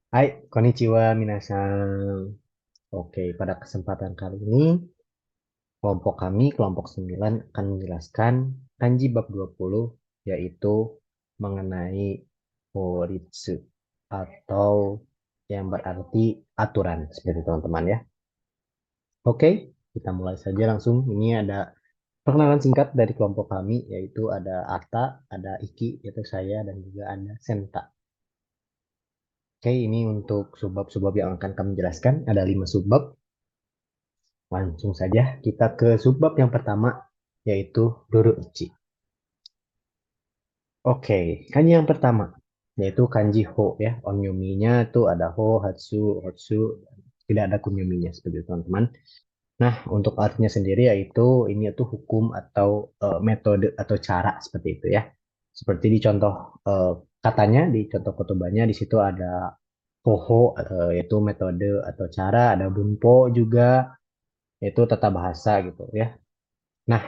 Hai, konnichiwa minasan. Oke, pada kesempatan kali ini, kelompok kami, kelompok 9, akan menjelaskan kanji bab 20, yaitu mengenai horitsu, atau yang berarti aturan, seperti teman-teman ya. Oke, kita mulai saja langsung. Ini ada perkenalan singkat dari kelompok kami, yaitu ada Ata, ada Iki, yaitu saya, dan juga ada Senta. Oke, ini untuk subbab-subbab yang akan kami jelaskan. Ada 5 subbab. Langsung saja kita ke subbab yang pertama, yaitu Doruichi. Oke, kanji yang pertama, yaitu kanji Ho ya. Onyomi-nya itu ada Ho, Hatsu, Hotsu. Tidak ada kunyominya seperti itu, teman-teman. Nah, untuk artinya sendiri yaitu ini itu hukum atau metode atau cara seperti itu ya. Seperti di contoh eh, katanya, di contoh kotobanya di situ ada Hoho, yaitu metode atau cara, ada Bunpo juga, yaitu tata bahasa gitu ya. Nah,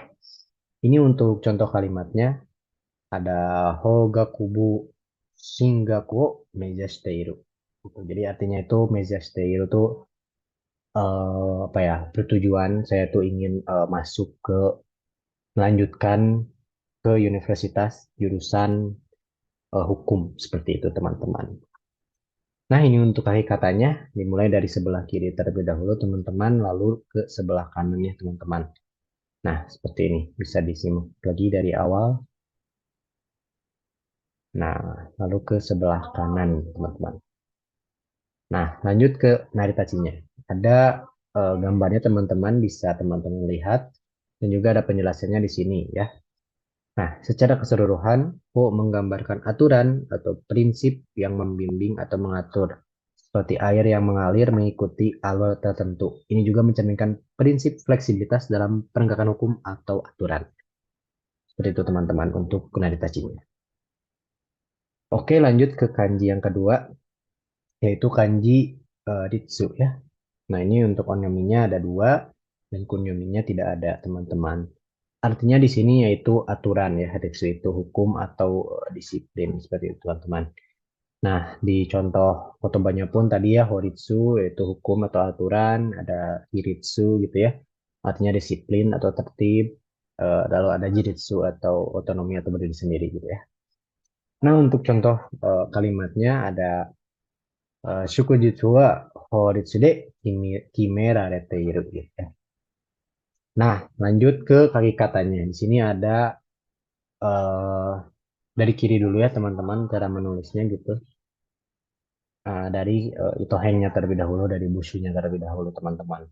ini untuk contoh kalimatnya ada Hogakubu Shingaku Mejashiteiru. Gitu. Jadi artinya itu Mejashiteiru itu apa ya, bertujuan saya tuh ingin masuk ke melanjutkan ke universitas jurusan hukum seperti itu teman-teman. Nah, ini untuk kaki katanya dimulai dari sebelah kiri terlebih dahulu teman-teman, lalu ke sebelah kanannya teman-teman. Nah, seperti ini bisa disimak lagi dari awal. Nah, lalu ke sebelah kanan, teman-teman. Nah, lanjut ke naritachinya. Ada gambarnya teman-teman, bisa teman-teman lihat. Dan juga ada penjelasannya di sini ya. Nah, secara keseluruhan, Po menggambarkan aturan atau prinsip yang membimbing atau mengatur. Seperti air yang mengalir mengikuti alur tertentu. Ini juga mencerminkan prinsip fleksibilitas dalam penegakan hukum atau aturan. Seperti itu teman-teman untuk naritachinya. Oke, lanjut ke kanji yang kedua, yaitu kanji Ritsu ya. Nah, ini untuk onyominya ada dua dan kunyominya tidak ada, teman-teman. Artinya di sini yaitu aturan ya, Ritsu itu hukum atau disiplin seperti itu, teman-teman. Nah, di contoh kotobanya pun tadi ya, Horitsu yaitu hukum atau aturan, ada Hiritsu gitu ya. Artinya disiplin atau tertib, lalu ada Jiritsu atau otonomi atau berdiri sendiri gitu ya. Nah, untuk contoh kalimatnya ada Shukujutsu wa Horitsu de kimerarete iru gitu ya. Nah, lanjut ke kaki katanya. Di sini ada eh, dari kiri dulu ya teman-teman cara menulisnya gitu. Dari itohengnya terlebih dahulu, dari busunya terlebih dahulu teman-teman.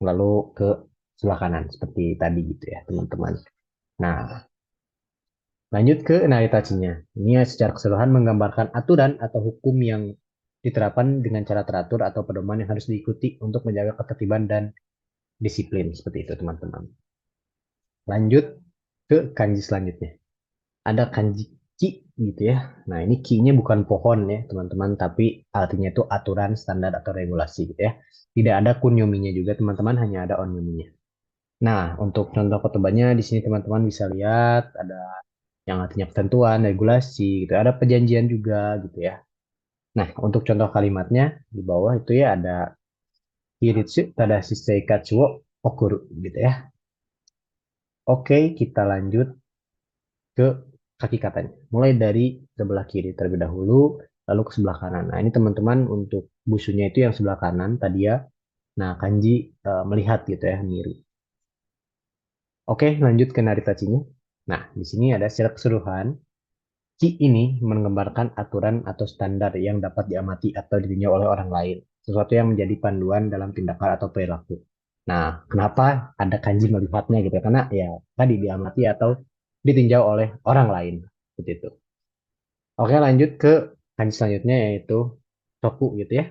Lalu ke sebelah kanan seperti tadi gitu ya teman-teman. Nah, lanjut ke naritachinya. Ini ya secara keseluruhan menggambarkan aturan atau hukum yang diterapkan dengan cara teratur atau pedoman yang harus diikuti untuk menjaga ketertiban dan disiplin seperti itu teman-teman. Lanjut ke kanji selanjutnya. Ada kanji ki gitu ya. Nah, ini ki-nya bukan pohon ya, teman-teman, tapi artinya itu aturan, standar atau regulasi gitu ya. Tidak ada kunyominya juga, teman-teman, hanya ada onyominya. Nah, untuk contoh ketebannya di sini teman-teman bisa lihat ada yang artinya ketentuan, regulasi gitu. Ada perjanjian juga gitu ya. Nah, untuk contoh kalimatnya di bawah itu ya ada Hiritsu Tadashi Seikatsu wo Okuru gitu ya. Oke, kita lanjut ke kaki katanya. Mulai dari sebelah kiri terlebih dahulu, lalu ke sebelah kanan. Nah, ini teman-teman untuk busunya itu yang sebelah kanan tadi ya. Nah, kanji melihat gitu ya, miri. Oke, lanjut ke naritachinya. Nah, di sini ada secara keseluruhan. Ki ini menggambarkan aturan atau standar yang dapat diamati atau ditinjau oleh orang lain. Sesuatu yang menjadi panduan dalam tindakan atau perilaku. Nah, kenapa ada kanji melihatnya gitu ya? Karena ya tadi diamati atau ditinjau oleh orang lain. Seperti itu. Oke, lanjut ke kanji selanjutnya yaitu toku gitu ya.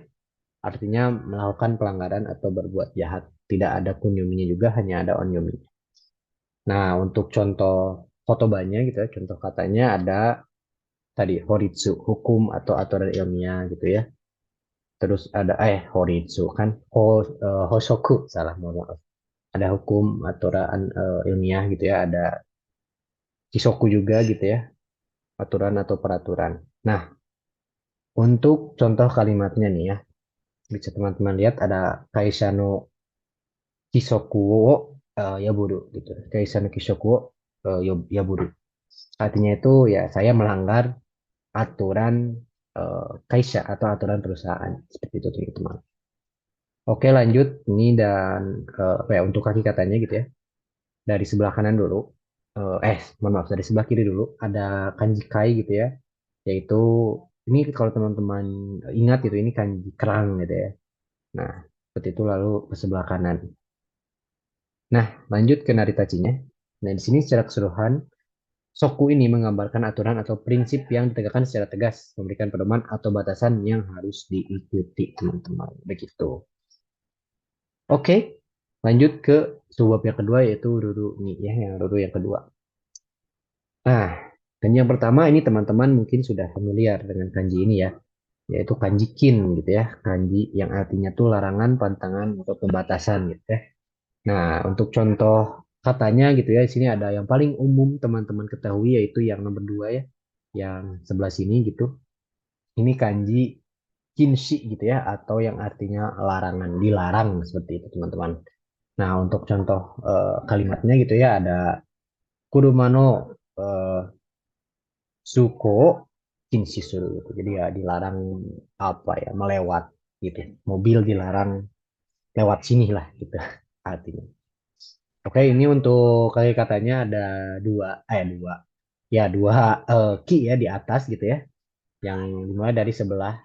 Artinya melakukan pelanggaran atau berbuat jahat. Tidak ada kunyominya juga, hanya ada onyominya. Nah, untuk contoh kotobannya gitu ya, contoh katanya ada tadi horitsu, hukum atau aturan ilmiah gitu ya. Terus ada horitsu kan hosoku salah mohon maaf. Ada hukum aturan ilmiah gitu ya, ada kisoku juga gitu ya, aturan atau peraturan. Nah, Untuk contoh kalimatnya nih ya, bisa teman-teman lihat ada Kaisa no Kisoku wo Yaburu gitu. Kaisa no Kisoku wo Yaburu. Artinya itu ya saya melanggar aturan Kaisa atau aturan perusahaan. Seperti itu teman-teman. Oke lanjut. Ini dan apa ya, untuk kaki katanya gitu ya. Dari sebelah kanan dulu. Mohon maaf, dari sebelah kiri dulu. Ada kanji kai gitu ya. Yaitu ini kalau teman-teman ingat gitu, ini kanji kerang gitu ya. Nah, seperti itu lalu ke sebelah kanan. Nah, lanjut ke naritachinya. Nah, di sini secara keseluruhan, soku ini menggambarkan aturan atau prinsip yang ditegakkan secara tegas, memberikan pedoman atau batasan yang harus diikuti, teman-teman. Begitu. Oke, lanjut ke subbab yang kedua yaitu ruru nih ya, yang ruru yang kedua. Nah, kanji yang pertama ini teman-teman mungkin sudah familiar dengan kanji ini ya, yaitu kanji kin gitu ya, kanji yang artinya tuh larangan, pantangan, atau pembatasan gitu ya. Nah, untuk contoh katanya gitu ya, di sini ada yang paling umum teman-teman ketahui yaitu yang nomor dua ya, yang sebelah sini gitu. Ini kanji kinshi gitu ya, atau yang artinya larangan, dilarang seperti itu teman-teman. Nah, untuk contoh kalimatnya gitu ya, ada kurumano eh, suko kinshi suru gitu. Jadi ya dilarang apa ya, melewat gitu. Mobil dilarang lewat sini lah gitu artinya. Oke, ini untuk kali katanya ada dua, ya dua ki ya di atas gitu ya, yang dimulai dari sebelah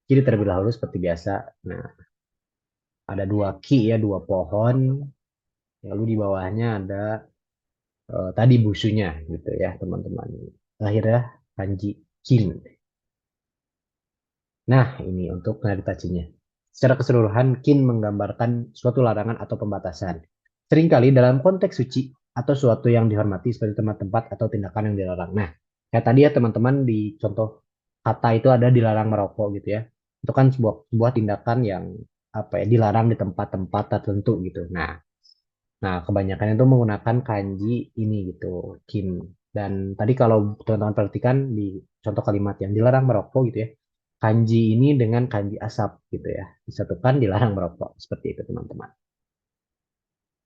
kiri terlebih dahulu seperti biasa. Nah, ada dua ki ya, dua pohon, lalu di bawahnya ada tadi busunya gitu ya teman-teman. Akhirnya kanji kin. Nah, ini untuk narasinya. Secara keseluruhan, kin menggambarkan suatu larangan atau pembatasan. Seringkali dalam konteks suci atau suatu yang dihormati seperti tempat-tempat atau tindakan yang dilarang. Nah, kayak tadi ya teman-teman di contoh kata itu ada dilarang merokok gitu ya. Itu kan sebuah tindakan yang apa ya, dilarang di tempat-tempat tertentu gitu. Nah, kebanyakan itu menggunakan kanji ini gitu, kin. Dan tadi kalau teman-teman perhatikan di contoh kalimat yang dilarang merokok gitu ya, kanji ini dengan kanji asap gitu ya, disatukan dilarang merokok. Seperti itu teman-teman.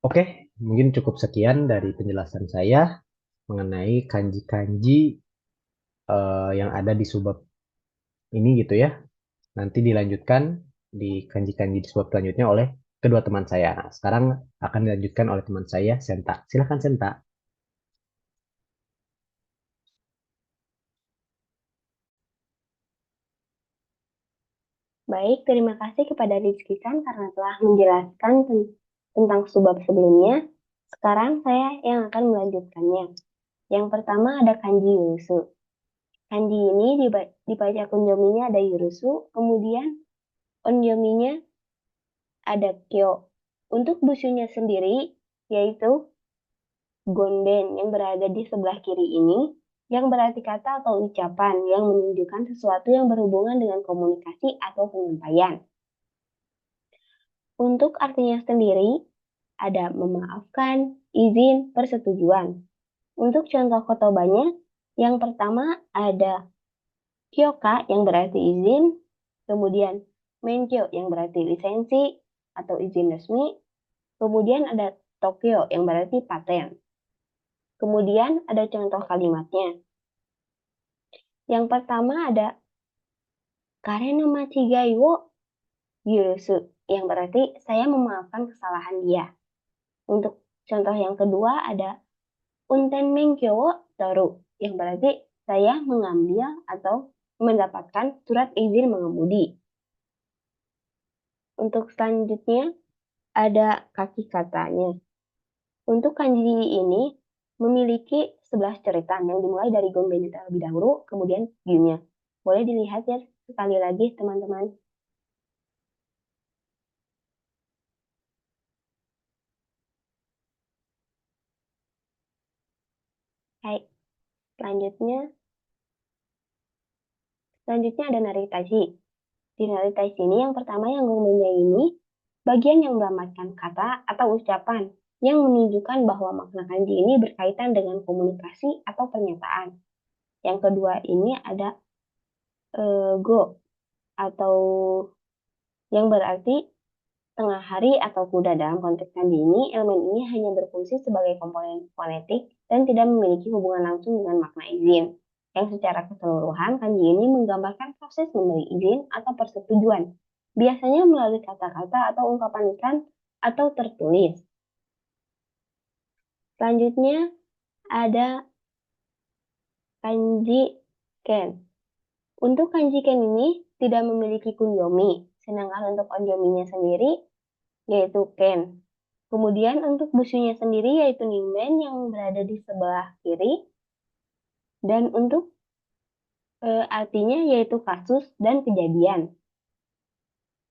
Oke, mungkin cukup sekian dari penjelasan saya mengenai kanji-kanji yang ada di subbab ini gitu ya. Nanti dilanjutkan di kanji-kanji di subbab selanjutnya oleh kedua teman saya. Nah, sekarang akan dilanjutkan oleh teman saya, Senta. Silakan Senta. Baik, terima kasih kepada Rizky Kan karena telah menjelaskan tentang subbab sebelumnya. Sekarang saya yang akan melanjutkannya. Yang pertama ada kanji yurusu. Kanji ini dibaca kunjominya ada yurusu, kemudian onjominya ada kyo. Untuk busunya sendiri, yaitu gonden yang berada di sebelah kiri ini, yang berarti kata atau ucapan yang menunjukkan sesuatu yang berhubungan dengan komunikasi atau penyampaian. Untuk artinya sendiri, ada memaafkan, izin, persetujuan. Untuk contoh kotobannya, yang pertama ada kyoka yang berarti izin, kemudian menkyo yang berarti lisensi atau izin resmi, kemudian ada Tokyo yang berarti paten. Kemudian ada contoh kalimatnya. Yang pertama ada karena machigai wo yurusu yang berarti saya memaafkan kesalahan dia. Untuk contoh yang kedua ada Unten menkyo wo toru yang berarti saya mengambil atau mendapatkan surat izin mengemudi. Untuk selanjutnya ada kaki katanya. Untuk kanji ini memiliki 11 cerita yang dimulai dari gonbenya terlebih dahulu, kemudian gyunya. Boleh dilihat ya sekali lagi teman-teman. Hai, selanjutnya selanjutnya ada naritashi. Di naritashi ini yang pertama yang gonbenya ini bagian yang menggambarkan kata atau ucapan yang menunjukkan bahwa makna kanji ini berkaitan dengan komunikasi atau pernyataan. Yang kedua ini ada go. atau yang berarti tengah hari atau kuda. Dalam konteks kanji ini, elemen ini hanya berfungsi sebagai komponen fonetik dan tidak memiliki hubungan langsung dengan makna izin. Yang secara keseluruhan, kanji ini menggambarkan proses memberi izin atau persetujuan, biasanya melalui kata-kata atau ungkapan lisan atau tertulis. Selanjutnya ada kanji ken. Untuk kanji ken ini tidak memiliki kunyomi, sedangkan untuk onjominya sendiri yaitu ken. Kemudian untuk busunya sendiri yaitu ningen yang berada di sebelah kiri, dan untuk artinya yaitu kasus dan kejadian.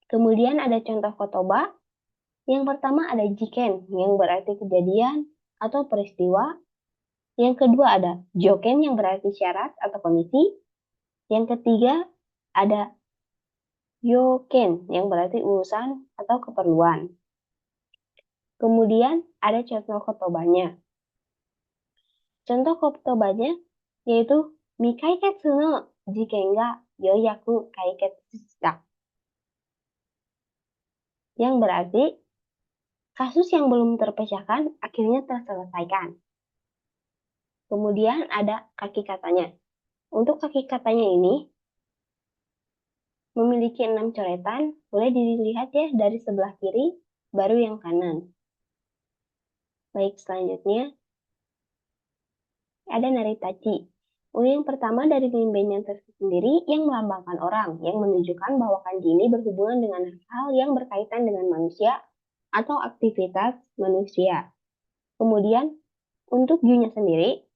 Kemudian ada contoh kotoba. Yang pertama ada jiken yang berarti kejadian atau peristiwa. Yang kedua ada joken yang berarti syarat atau kondisi. Yang ketiga ada yoken yang berarti urusan atau keperluan. Kemudian ada contoh kotobanya. Contoh kotobanya yaitu mikaiketsu no jiken ga yoyaku kaiketsu shita. Yang berarti kasus yang belum terpecahkan akhirnya terselesaikan. Kemudian ada kaki katanya. Untuk kaki katanya ini memiliki 6 coretan, boleh dilihat ya dari sebelah kiri, baru yang kanan. Baik, selanjutnya ada naritachi. Yang pertama dari ningen tersendiri yang melambangkan orang, yang menunjukkan bahwa kanji ini berhubungan dengan hal yang berkaitan dengan manusia atau aktivitas manusia. Kemudian untuk junya sendiri,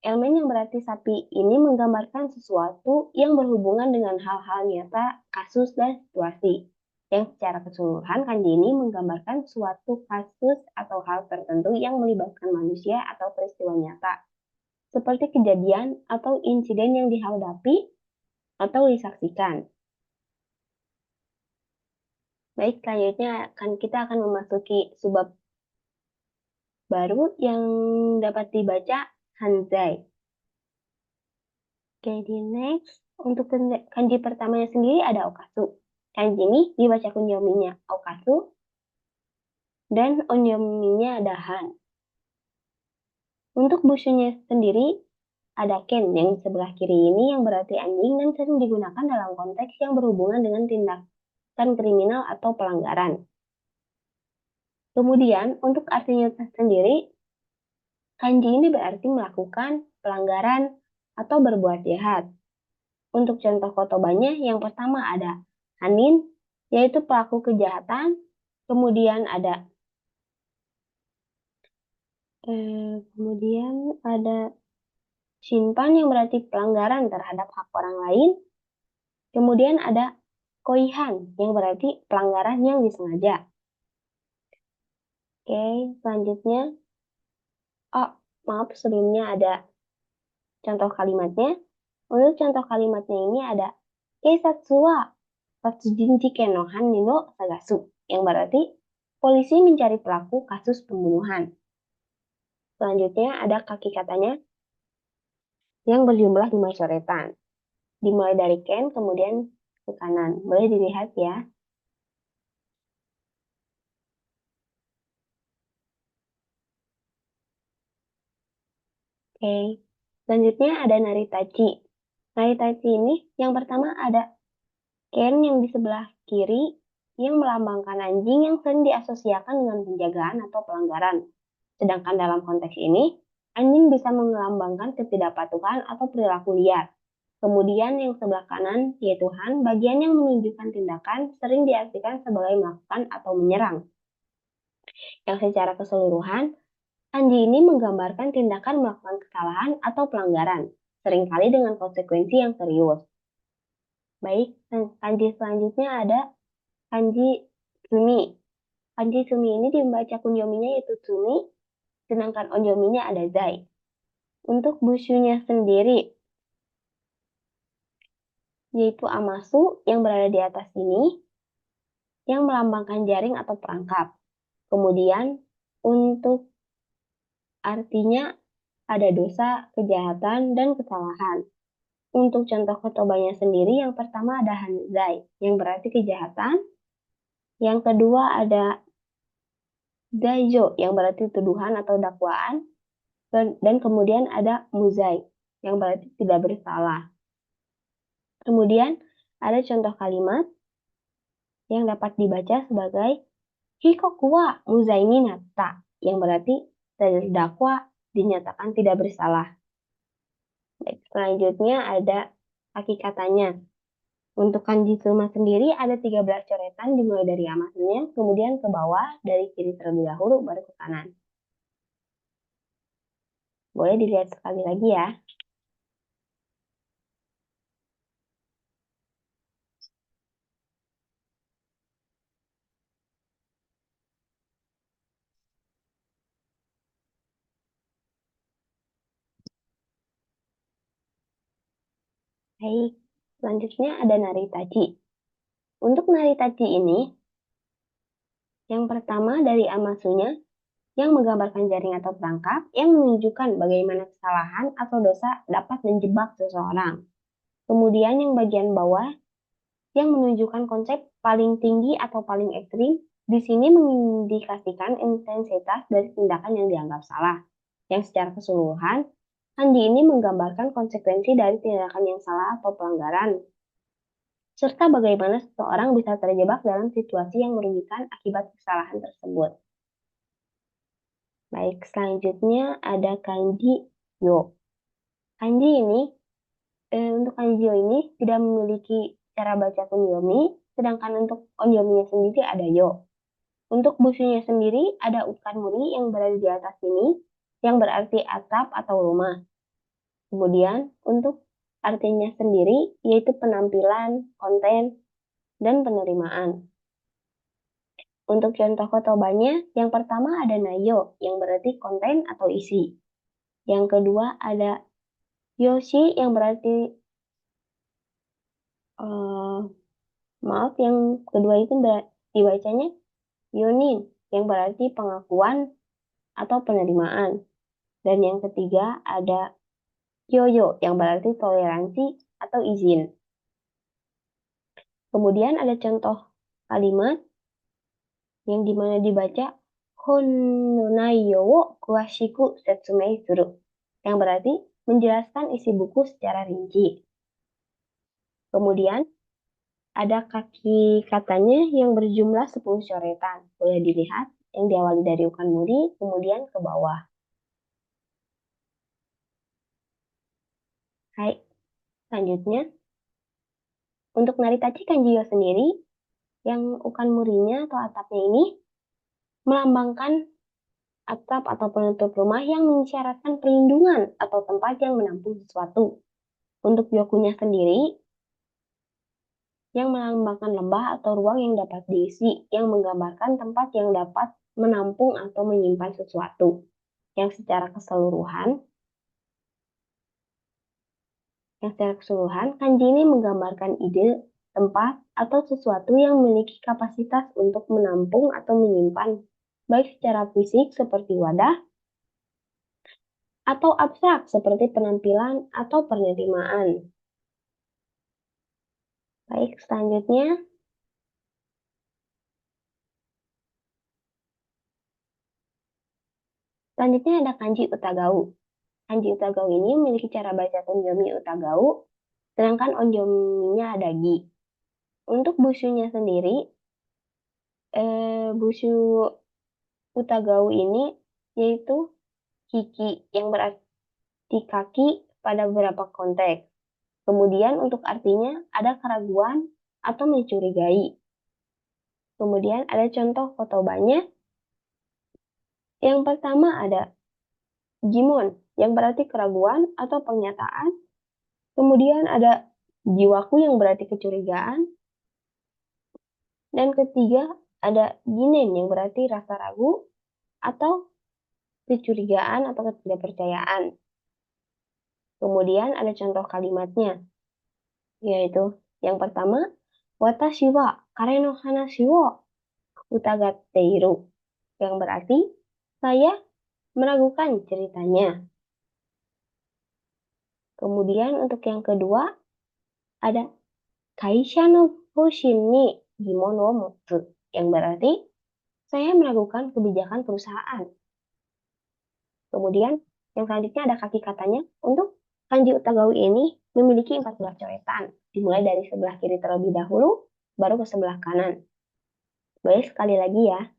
elemen yang berarti sapi ini menggambarkan sesuatu yang berhubungan dengan hal-hal nyata, kasus, dan situasi. Yang secara keseluruhan kanji ini menggambarkan suatu kasus atau hal tertentu yang melibatkan manusia atau peristiwa nyata, seperti kejadian atau insiden yang dihadapi atau disaksikan. Baik, selanjutnya kita akan memasuki subbab baru yang dapat dibaca hanzai. Oke, di next. Untuk kanji pertamanya sendiri ada okasu. Kanji ini dibaca kunyominya okasu dan onyominya ada han. Untuk busunya sendiri ada ken yang di sebelah kiri ini yang berarti anjing dan sering digunakan dalam konteks yang berhubungan dengan tindakan kriminal atau pelanggaran. Kemudian untuk artinya sendiri, kanji ini berarti melakukan pelanggaran atau berbuat jahat. Untuk contoh kotobanya yang pertama ada hanin, yaitu pelaku kejahatan. Kemudian ada shinpan yang berarti pelanggaran terhadap hak orang lain. Kemudian ada koihan yang berarti pelanggaran yang disengaja. Oke, selanjutnya. Oh, maaf sebelumnya ada contoh kalimatnya. Untuk contoh kalimatnya ini ada keisatsu wa tatsujin jiken no hannin no sagasu, yang berarti polisi mencari pelaku kasus pembunuhan. Selanjutnya ada kaki katanya yang berjumlah 5 coretan. Dimulai dari ken, kemudian ke kanan. Boleh dilihat ya. Oke. Selanjutnya ada naritachi. Naritachi ini yang pertama ada ken yang di sebelah kiri yang melambangkan anjing yang sering diasosiasikan dengan penjagaan atau pelanggaran. Sedangkan dalam konteks ini, anjing bisa melambangkan ketidakpatuhan atau perilaku liar. Kemudian yang sebelah kanan, yaitu han, bagian yang menunjukkan tindakan sering diartikan sebagai melakukan atau menyerang. Yang secara keseluruhan, kanji ini menggambarkan tindakan melakukan kesalahan atau pelanggaran, seringkali dengan konsekuensi yang serius. Baik, kanji selanjutnya ada kanji tsumi. Kanji tsumi ini dibaca kunyominya yaitu tsumi, sedangkan onjominya ada zai. Untuk busunya sendiri, yaitu amasu yang berada di atas ini, yang melambangkan jaring atau perangkap. Kemudian untuk artinya ada dosa, kejahatan, dan kesalahan. Untuk contoh kotobanya sendiri, yang pertama ada hanzai, yang berarti kejahatan. Yang kedua ada daijo, yang berarti tuduhan atau dakwaan. Dan kemudian ada muzai, yang berarti tidak bersalah. Kemudian ada contoh kalimat yang dapat dibaca sebagai hikoku wa muzai ni natta, yang berarti terdakwa dinyatakan tidak bersalah. Baik, selanjutnya ada hakikatanya. Untuk kanji Suma sendiri ada 13 coretan dimulai dari amasnya, kemudian ke bawah dari kiri terlebih dahulu baru ke kanan. Boleh dilihat sekali lagi ya. Baik, selanjutnya ada naritaji. Untuk naritaji ini, yang pertama dari amasunya yang menggambarkan jaring atau perangkap yang menunjukkan bagaimana kesalahan atau dosa dapat menjebak seseorang. Kemudian yang bagian bawah yang menunjukkan konsep paling tinggi atau paling ekstrim, di sini mengindikasikan intensitas dari tindakan yang dianggap salah. Yang secara keseluruhan, kanji ini menggambarkan konsekuensi dari tindakan yang salah atau pelanggaran, serta bagaimana seseorang bisa terjebak dalam situasi yang merugikan akibat kesalahan tersebut. Baik, selanjutnya ada kanji yo. Kanji ini, untuk kanji yo ini tidak memiliki cara baca kunyomi, sedangkan untuk onyominya sendiri ada yo. Untuk busunya sendiri ada ukan muri yang berada di atas sini, yang berarti atap atau rumah. Kemudian untuk artinya sendiri yaitu penampilan, konten, dan penerimaan. Untuk contoh kotobanya, yang pertama ada nayo, yang berarti konten atau isi. Yang kedua ada yoshi, yang berarti maaf, yang kedua itu dibacanya yonin, yang berarti pengakuan atau penerimaan. Dan yang ketiga ada yoyo, yang berarti toleransi atau izin. Kemudian ada contoh kalimat yang dimana dibaca Honnonayo wo kuwashiku setsumei suru, yang berarti menjelaskan isi buku secara rinci. Kemudian ada kaki katanya yang berjumlah 10 coretan. Boleh dilihat yang diawali dari ukan muri, kemudian ke bawah. Hai, selanjutnya untuk naritachi kanjiyo sendiri, yang ukan murinya atau atapnya ini melambangkan atap atau penutup rumah yang mengisyaratkan perlindungan atau tempat yang menampung sesuatu. Untuk yokunya sendiri, yang melambangkan lembah atau ruang yang dapat diisi, yang menggambarkan tempat yang dapat menampung atau menyimpan sesuatu. Yang secara keseluruhan, kanji ini menggambarkan ide, tempat, atau sesuatu yang memiliki kapasitas untuk menampung atau menyimpan, baik secara fisik seperti wadah, atau abstrak seperti penampilan atau penerimaan. Baik, selanjutnya ada kanji utagau. Kanji utagau ini memiliki cara baca onjomi utagau, sedangkan onjominya ada gi. Untuk busunya sendiri, busu utagau ini yaitu hiki, yang berarti kaki pada beberapa konteks. Kemudian untuk artinya ada keraguan atau mencurigai. Kemudian ada contoh kotobanya. Yang pertama ada jimon, yang berarti keraguan atau pernyataan. Kemudian ada jiwaku, yang berarti kecurigaan. Dan ketiga ada jinen, yang berarti rasa ragu atau kecurigaan atau ketidakpercayaan. Kemudian ada contoh kalimatnya, yaitu yang pertama, watashi wa kare no hanashi wo utagatteiru, yang berarti saya meragukan ceritanya. Kemudian untuk yang kedua ada Kaisha no Hoshin ni Gimon wo Motsu, yang berarti saya meragukan kebijakan perusahaan. Kemudian yang selanjutnya ada kaki katanya. Untuk kanji utagawi ini memiliki 14 coretan, dimulai dari sebelah kiri terlebih dahulu, baru ke sebelah kanan. Baik, sekali lagi ya.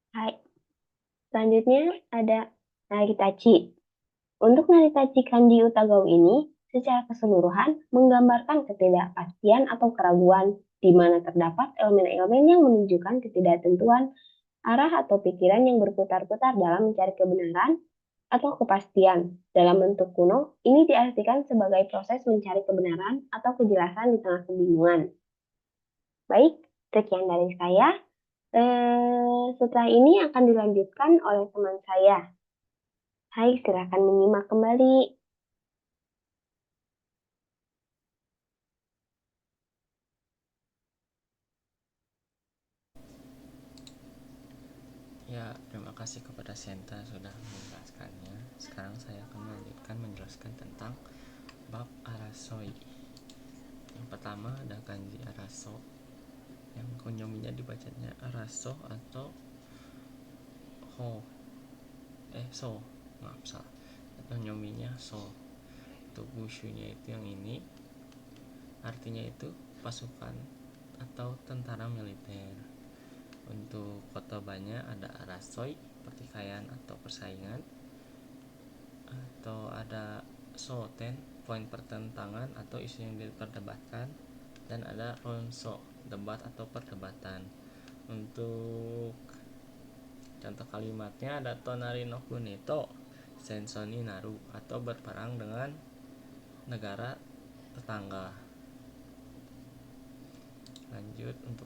Hai. Selanjutnya ada naritachi. Untuk naritachi kanji utagawi ini secara keseluruhan menggambarkan ketidakpastian atau keraguan di mana terdapat elemen-elemen yang menunjukkan ketidaktentuan arah atau pikiran yang berputar-putar dalam mencari kebenaran atau kepastian. Dalam bentuk kuno, ini diartikan sebagai proses mencari kebenaran atau kejelasan di tengah kebingungan. Baik, sekian dari saya. Setelah ini akan dilanjutkan oleh teman saya. Hai, silakan menyimak kembali. Ya, terima kasih kepada Senta sudah menjelaskannya. Sekarang saya akan melanjutkan menjelaskan tentang bab arasoi. Yang pertama ada kanji araso, yang konyominya dibacanya araso atau ho, so, maaf salah. Atau nyominya so. Untuk bushunya itu yang ini, artinya itu pasukan atau tentara militer. Untuk kotobanya ada arasoi, pertikaian atau persaingan, atau ada soten, poin pertentangan atau isu yang diperdebatkan, dan ada ronso, debat atau perdebatan. Untuk contoh kalimatnya ada tonari no kuneto senso ni naru, atau berperang dengan negara tetangga. Lanjut untuk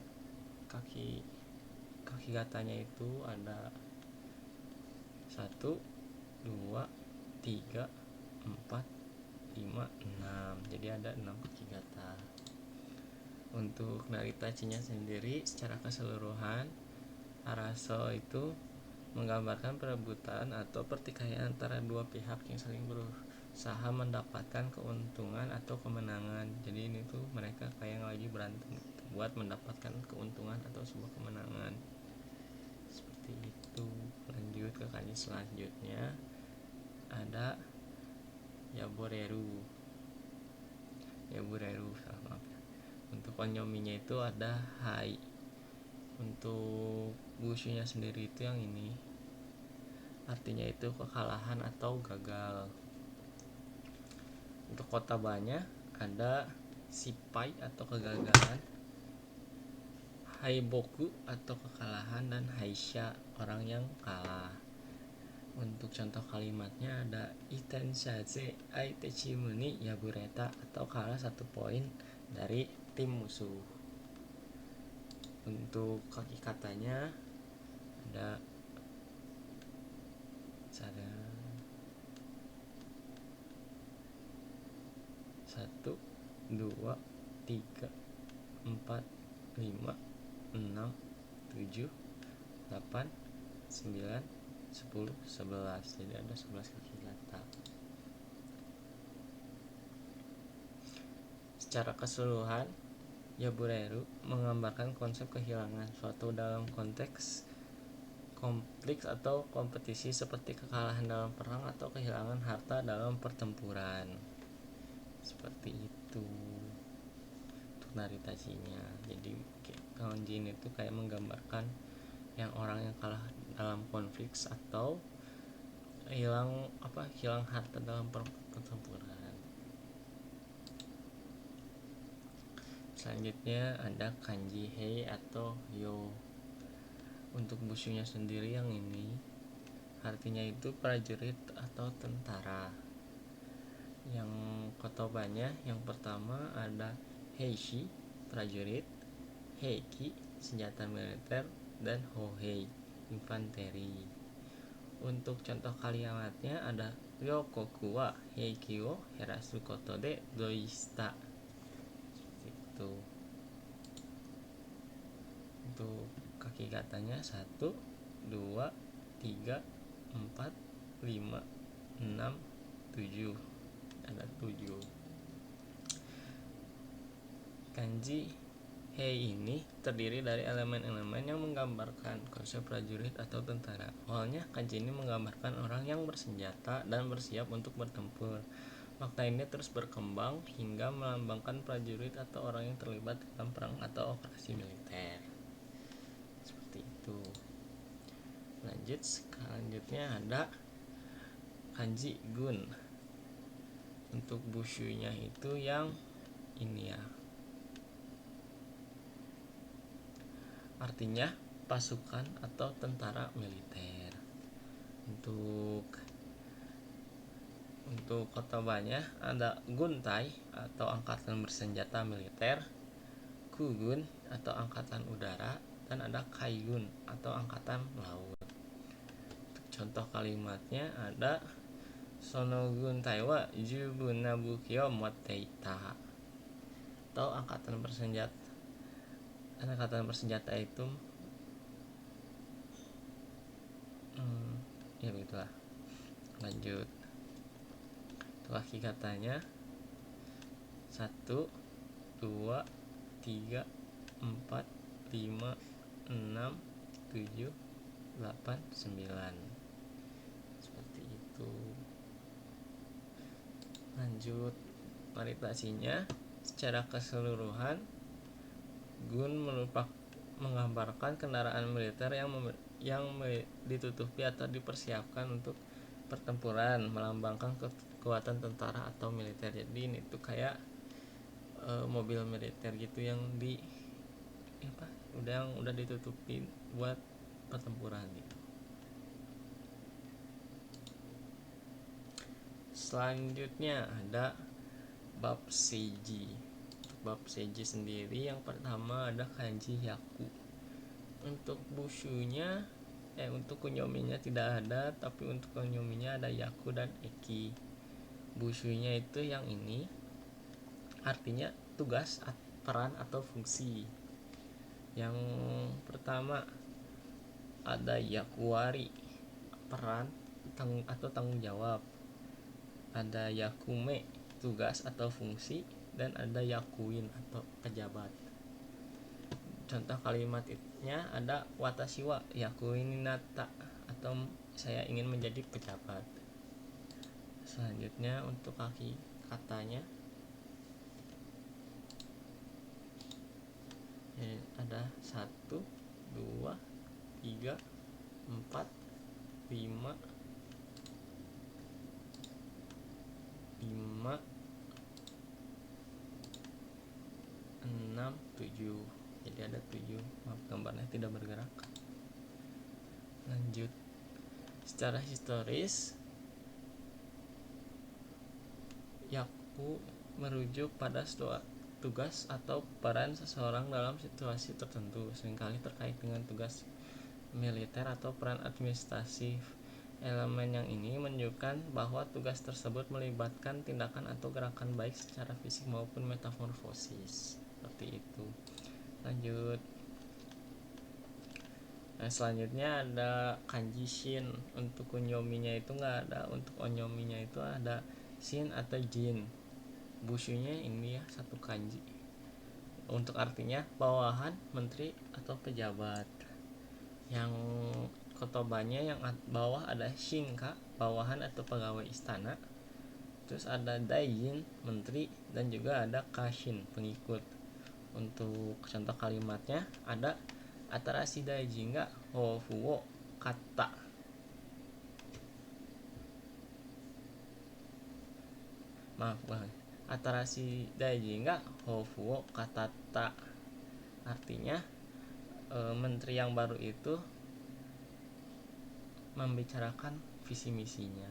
kaki katanya itu ada 1, 2, 3, 4, 5, 6. Jadi ada 6 kaki kata. Untuk naritachinya sendiri secara keseluruhan, araso itu menggambarkan perebutan atau pertikaian antara dua pihak yang saling berusaha mendapatkan keuntungan atau kemenangan. Jadi ini tuh mereka kayak lagi berantem buat mendapatkan keuntungan atau sebuah kemenangan. Seperti itu. Lanjut ke kanji selanjutnya ada yaboreru, maaf ya. Untuk onyominya itu ada hai. Untuk bushunya sendiri itu yang ini, artinya itu kekalahan atau gagal. Untuk kotabanya ada sipai atau kegagalan, haiboku atau kekalahan, dan haisha orang yang kalah. Untuk contoh kalimatnya ada itenshase aite chimu ni yabureta, atau kalah 1 poin dari tim musuh. Untuk kaki katanya ada 1, 2, 3, 4, 5, 6, 7, 8, 9, 10, 11. Jadi ada 11 kaki kata. Secara keseluruhan, yabureru menggambarkan konsep kehilangan suatu dalam konteks konflik atau kompetisi, seperti kekalahan dalam perang atau kehilangan harta dalam pertempuran. Seperti itu untuk naritachinya. Jadi kanji ini tuh kayak menggambarkan yang orang yang kalah dalam konflik atau hilang harta dalam pertempuran. Selanjutnya ada kanji hei atau yo. Untuk bushunya sendiri yang ini, artinya itu prajurit atau tentara. Yang kotobanya yang pertama ada heishi, prajurit, heiki, senjata militer, dan hohei, infanteri. Untuk contoh kalimatnya ada ryokoku wa heiki wo herasu koto de doishita. Itu untuk kaki katanya 1, 2, 3, 4, 5, 6, 7. Ada 7. Kanji hei ini terdiri dari elemen-elemen yang menggambarkan konsep prajurit atau tentara. Awalnya kanji ini menggambarkan orang yang bersenjata dan bersiap untuk bertempur. Makna ini terus berkembang hingga melambangkan prajurit atau orang yang terlibat dalam perang atau operasi militer. Seperti itu. Lanjut, selanjutnya ada kanji gun. Untuk bushunya itu yang ini ya. Artinya pasukan atau tentara militer. Untuk kotobanya ada guntai atau angkatan bersenjata militer, kugun atau angkatan udara, dan ada kaigun atau angkatan laut. Untuk contoh kalimatnya ada Sono guntai wa jubun nabuki o motteita, atau angkatan bersenjata itu ya begitulah. Lanjut, kaki katanya 1, 2, 3, 4, 5, 6, 7, 8, 9. Seperti itu. Lanjut, variasinya secara keseluruhan gun menggambarkan kendaraan militer yang ditutupi atau dipersiapkan untuk pertempuran, melambangkan kekuatan tentara atau militer. Jadi ini tuh kayak mobil militer gitu yang udah ditutupin buat pertempuran gitu. Selanjutnya ada bab seiji. Bab seiji sendiri yang pertama ada kanji hyaku. Untuk bushunya untuk kunyominya tidak ada, tapi untuk kunyominya ada yaku dan eki. Bushunya itu yang ini artinya tugas, peran atau fungsi. Yang pertama ada yakuwari, peran atau tanggung jawab. Ada yakume, tugas atau fungsi, dan ada yakuin atau pejabat. Contoh kalimatnya ada watashi wa yakuin ni natta, atau saya ingin menjadi pejabat. Selanjutnya untuk kaki katanya ada 1, 2, 3, 4, 5, 6, 7. Jadi ada 7. Maaf, gambarnya tidak bergerak. Lanjut, secara historis yaku merujuk pada tugas atau peran seseorang dalam situasi tertentu, seringkali terkait dengan tugas militer atau peran administratif. Elemen yang ini menunjukkan bahwa tugas tersebut melibatkan tindakan atau gerakan baik secara fisik maupun metamorfosis. Seperti itu. Lanjut. Selanjutnya ada kanji shin. Untuk kunyominya itu nggak ada, untuk onyominya itu ada shin atau jin. Bushunya ini ya, 1 kanji. Untuk artinya bawahan, menteri atau pejabat. Yang kotobanya yang bawah ada shinka, bawahan atau pegawai istana. Terus ada daijin, menteri, dan juga ada kashin, pengikut. Untuk contoh kalimatnya ada Atarashi daijin ga hofu wo katta. Atarashi daijin ga hofu wo katata. Artinya menteri yang baru itu membicarakan visi misinya.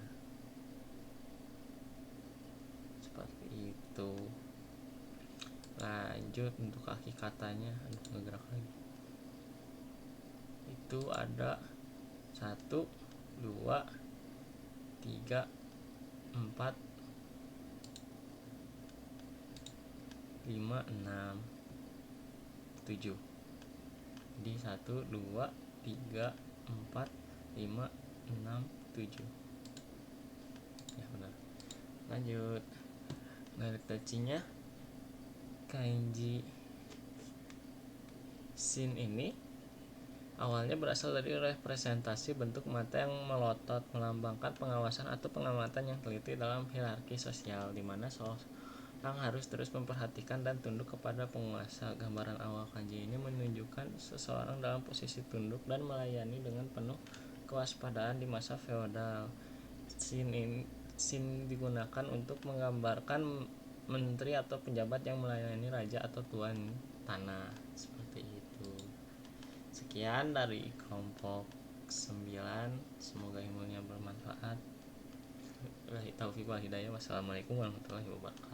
Seperti itu. Lanjut untuk kaki katanya, ngegerak lagi. Itu ada 1, 2, 3, 4, 5, 6, 7. Jadi 1, 2, 3, 4, 5, 6, 7. Ya benar. Lanjut. Naritachinya kanji shin ini awalnya berasal dari representasi bentuk mata yang melotot, melambangkan pengawasan atau pengamatan yang teliti dalam hierarki sosial, di mana seorang harus terus memperhatikan dan tunduk kepada penguasa. Gambaran awal kanji ini menunjukkan seseorang dalam posisi tunduk dan melayani dengan penuh kewaspadaan di masa feodal. Shin digunakan untuk menggambarkan menteri atau pejabat yang melayani raja atau tuan tanah. Seperti itu. Sekian dari kelompok 9. Semoga ilmunya bermanfaat. Wabillahi taufiq wal hidayah. Wassalamualaikum warahmatullahi wabarakatuh.